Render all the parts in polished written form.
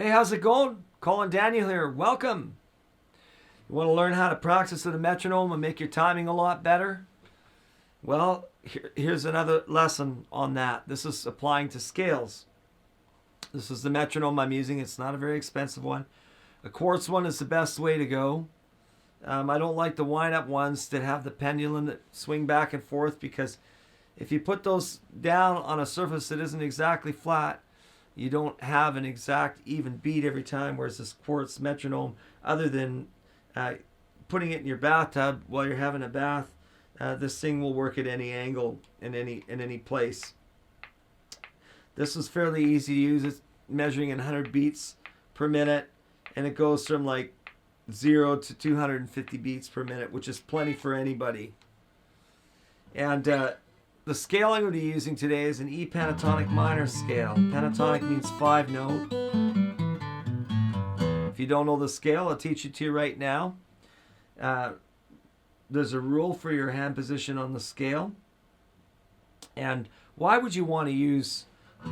Hey, how's it going? Colin Daniel here. Welcome. You want to learn how to practice with a metronome and make your timing a lot better? Well, here's another lesson on that. This is applying to scales. This is the metronome I'm using. It's not a very expensive one. A quartz one is the best way to go. I don't like the wind-up ones that have the pendulum that swing back and forth, because if you put those down on a surface that isn't exactly flat, you don't have an exact even beat every time, whereas this quartz metronome, other than putting it in your bathtub while you're having a bath, this thing will work at any angle in any place. This is fairly easy to use. It's measuring in 100 beats per minute, and it goes from like 0 to 250 beats per minute, which is plenty for anybody. And the scale I'm going to be using today is an E pentatonic minor scale. Pentatonic means 5 note. If you don't know the scale, I'll teach it to you right now. There's a rule for your hand position on the scale. And why would you want to use a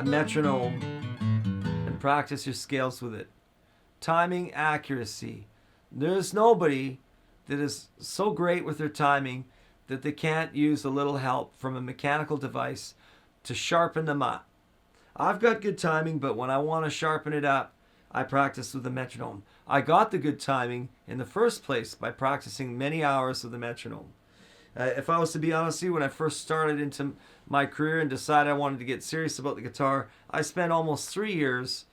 metronome and practice your scales with it? Timing accuracy. There's nobody that is so great with their timing that they can't use a little help from a mechanical device to sharpen them up. I've got good timing, but when I want to sharpen it up, I practice with the metronome. I got the good timing in the first place by practicing many hours with the metronome. If I was to be honest with you, when I first started into my career and decided I wanted to get serious about the guitar, I spent almost 3 years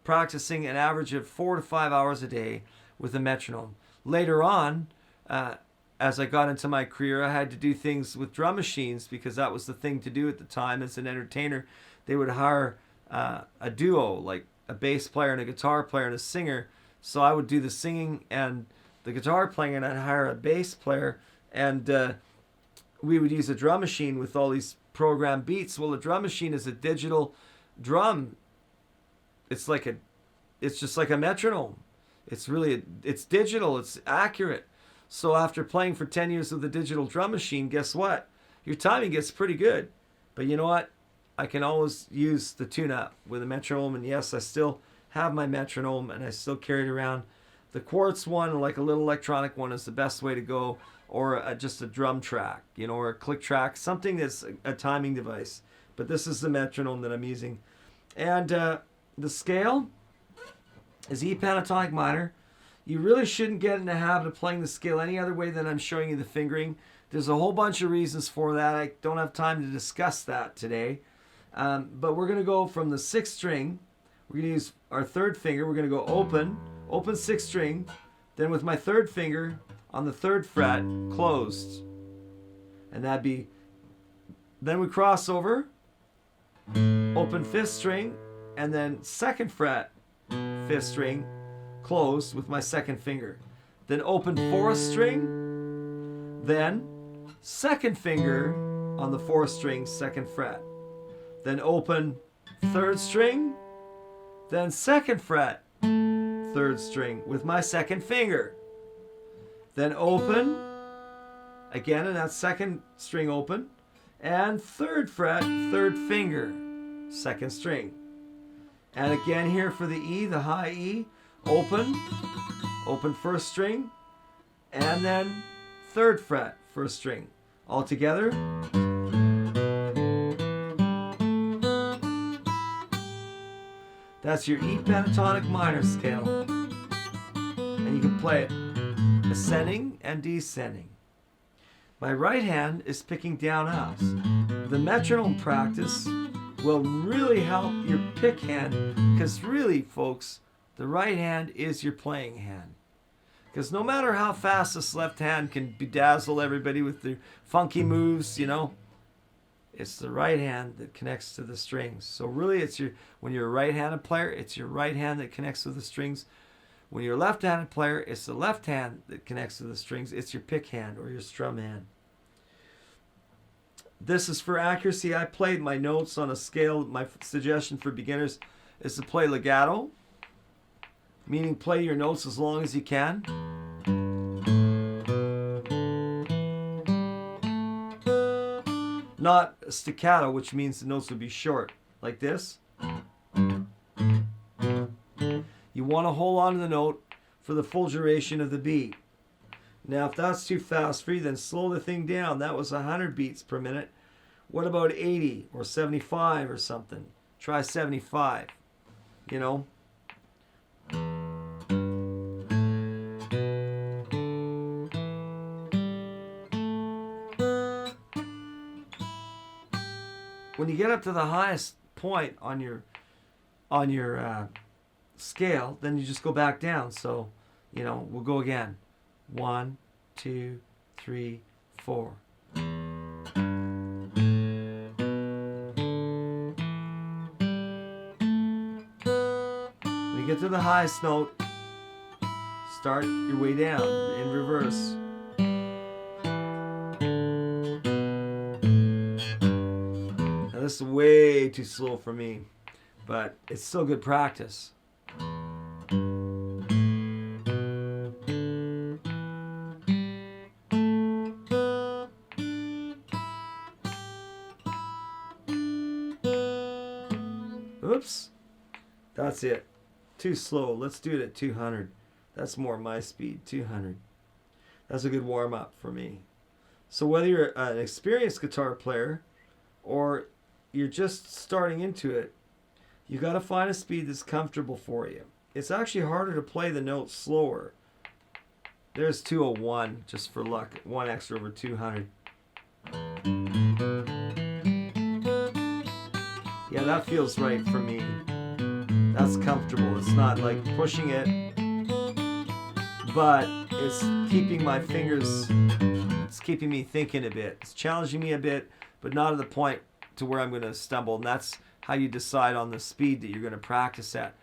practicing an average of 4 to 5 hours a day with the metronome. Later on, as I got into my career, I had to do things with drum machines because that was the thing to do at the time. As an entertainer, they would hire a duo, like a bass player and a guitar player and a singer. So I would do the singing and the guitar playing, and I'd hire a bass player, and we would use a drum machine with all these programmed beats. Well, a drum machine is a digital drum. It's just like a metronome. It's digital, it's accurate. So after playing for 10 years with a digital drum machine, guess what? Your timing gets pretty good. But you know what? I can always use the tune-up with a metronome, and yes, I still have my metronome, and I still carry it around. The quartz one, like a little electronic one, is the best way to go, or just a drum track, or a click track, something that's a timing device. But this is the metronome that I'm using. And the scale is E pentatonic minor. You really shouldn't get in the habit of playing the scale any other way than I'm showing you the fingering. There's a whole bunch of reasons for that. I don't have time to discuss that today. But we're going to go from the 6th string. We're going to use our 3rd finger. We're going to go open 6th string. Then with my 3rd finger on the 3rd fret, closed. And that'd be, then we cross over, open 5th string, and then 2nd fret, 5th string, closed with my 2nd finger. Then open 4th string, then 2nd finger on the 4th string, 2nd fret. Then open 3rd string, then 2nd fret, 3rd string with my 2nd finger. Then open, again, and that 2nd string open, and 3rd fret, 3rd finger, 2nd string. And again here for the E, the high E, open 1st string, and then 3rd fret, 1st string. All together. That's your E pentatonic minor scale. And you can play it ascending and descending. My right hand is picking down ups. The metronome practice will really help your pick hand, because really, folks, the right hand is your playing hand. Because no matter how fast this left hand can bedazzle everybody with their funky moves, it's the right hand that connects to the strings. So really, when you're a right-handed player, it's your right hand that connects with the strings. When you're a left-handed player, it's the left hand that connects to the strings. It's your pick hand or your strum hand. This is for accuracy. I played my notes on a scale. My suggestion for beginners is to play legato, meaning play your notes as long as you can. Not staccato, which means the notes would be short. like this. You want to hold on to the note for the full duration of the beat. Now, if that's too fast for you, then slow the thing down. That was 100 beats per minute. What about 80 or 75 or something? Try 75, you know. When you get up to the highest point on your scale, then you just go back down. So, you know, we'll go again. 1, 2, 3, 4. When you get to the highest note, start your way down in reverse. Now this is way too slow for me, but it's still good practice. Oops, that's it. Too slow. Let's do it at 200. That's more my speed, 200. That's a good warm-up for me. So whether you're an experienced guitar player or you're just starting into it, you got to find a speed that's comfortable for you. It's actually harder to play the notes slower. There's 201, just for luck. 1 extra over 200. Yeah, that feels right for me. That's comfortable. It's not like pushing it, but it's keeping my fingers, it's keeping me thinking a bit. It's challenging me a bit, but not at the point to where I'm going to stumble. And that's how you decide on the speed that you're going to practice at.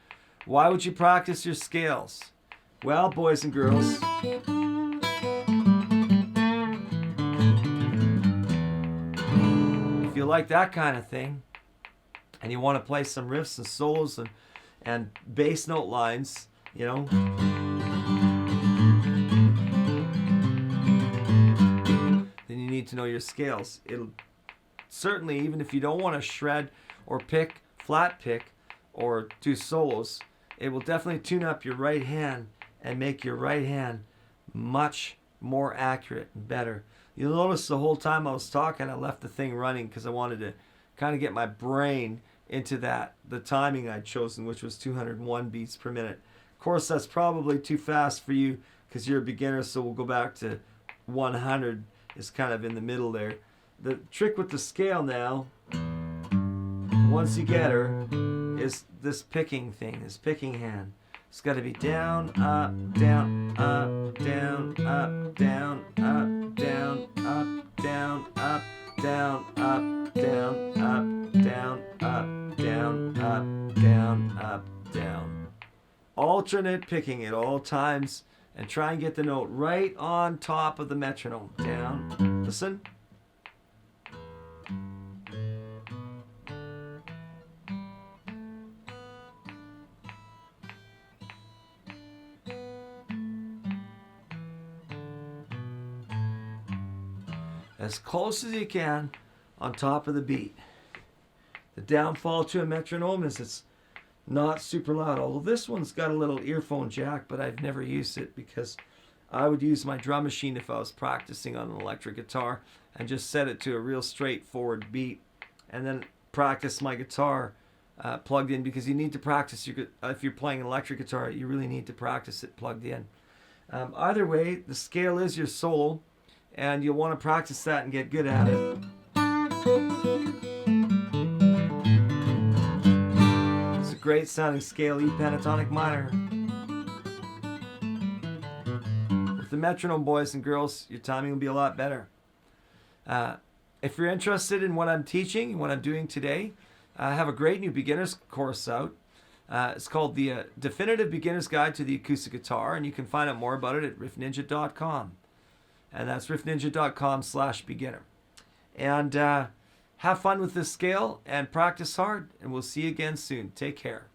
Why would you practice your scales? Well, boys and girls, if you like that kind of thing, and you want to play some riffs and solos and bass note lines, you know, then you need to know your scales. It'll certainly, even if you don't want to shred or pick, flat pick, or do solos, it will definitely tune up your right hand and make your right hand much more accurate and better. You'll notice the whole time I was talking, I left the thing running because I wanted to kind of get my brain into the timing I'd chosen, which was 201 beats per minute. Of course, that's probably too fast for you because you're a beginner, so we'll go back to 100 is kind of in the middle there. The trick with the scale now, once you get her, is this picking thing, this picking hand. It's got to be down, up, down, up, down, up, down, up, down, up, down, up, down, up, down, up, down, up, down, up, down, up, down. Alternate picking at all times and try and get the note right on top of the metronome. Down, listen. As close as you can on top of the beat. The downfall to a metronome is it's not super loud. Although this one's got a little earphone jack, but I've never used it because I would use my drum machine if I was practicing on an electric guitar and just set it to a real straightforward beat and then practice my guitar plugged in, because you need to practice if you're playing an electric guitar, you really need to practice it plugged in. Either way, the scale is your solo, and you'll want to practice that and get good at it. It's a great sounding scale, E pentatonic minor. With the metronome, boys and girls, your timing will be a lot better. If you're interested in what I'm teaching and what I'm doing today, I have a great new beginner's course out. It's called the Definitive Beginner's Guide to the Acoustic Guitar, and you can find out more about it at riffninja.com. And that's riffninja.com/beginner. And have fun with this scale and practice hard, and we'll see you again soon. Take care.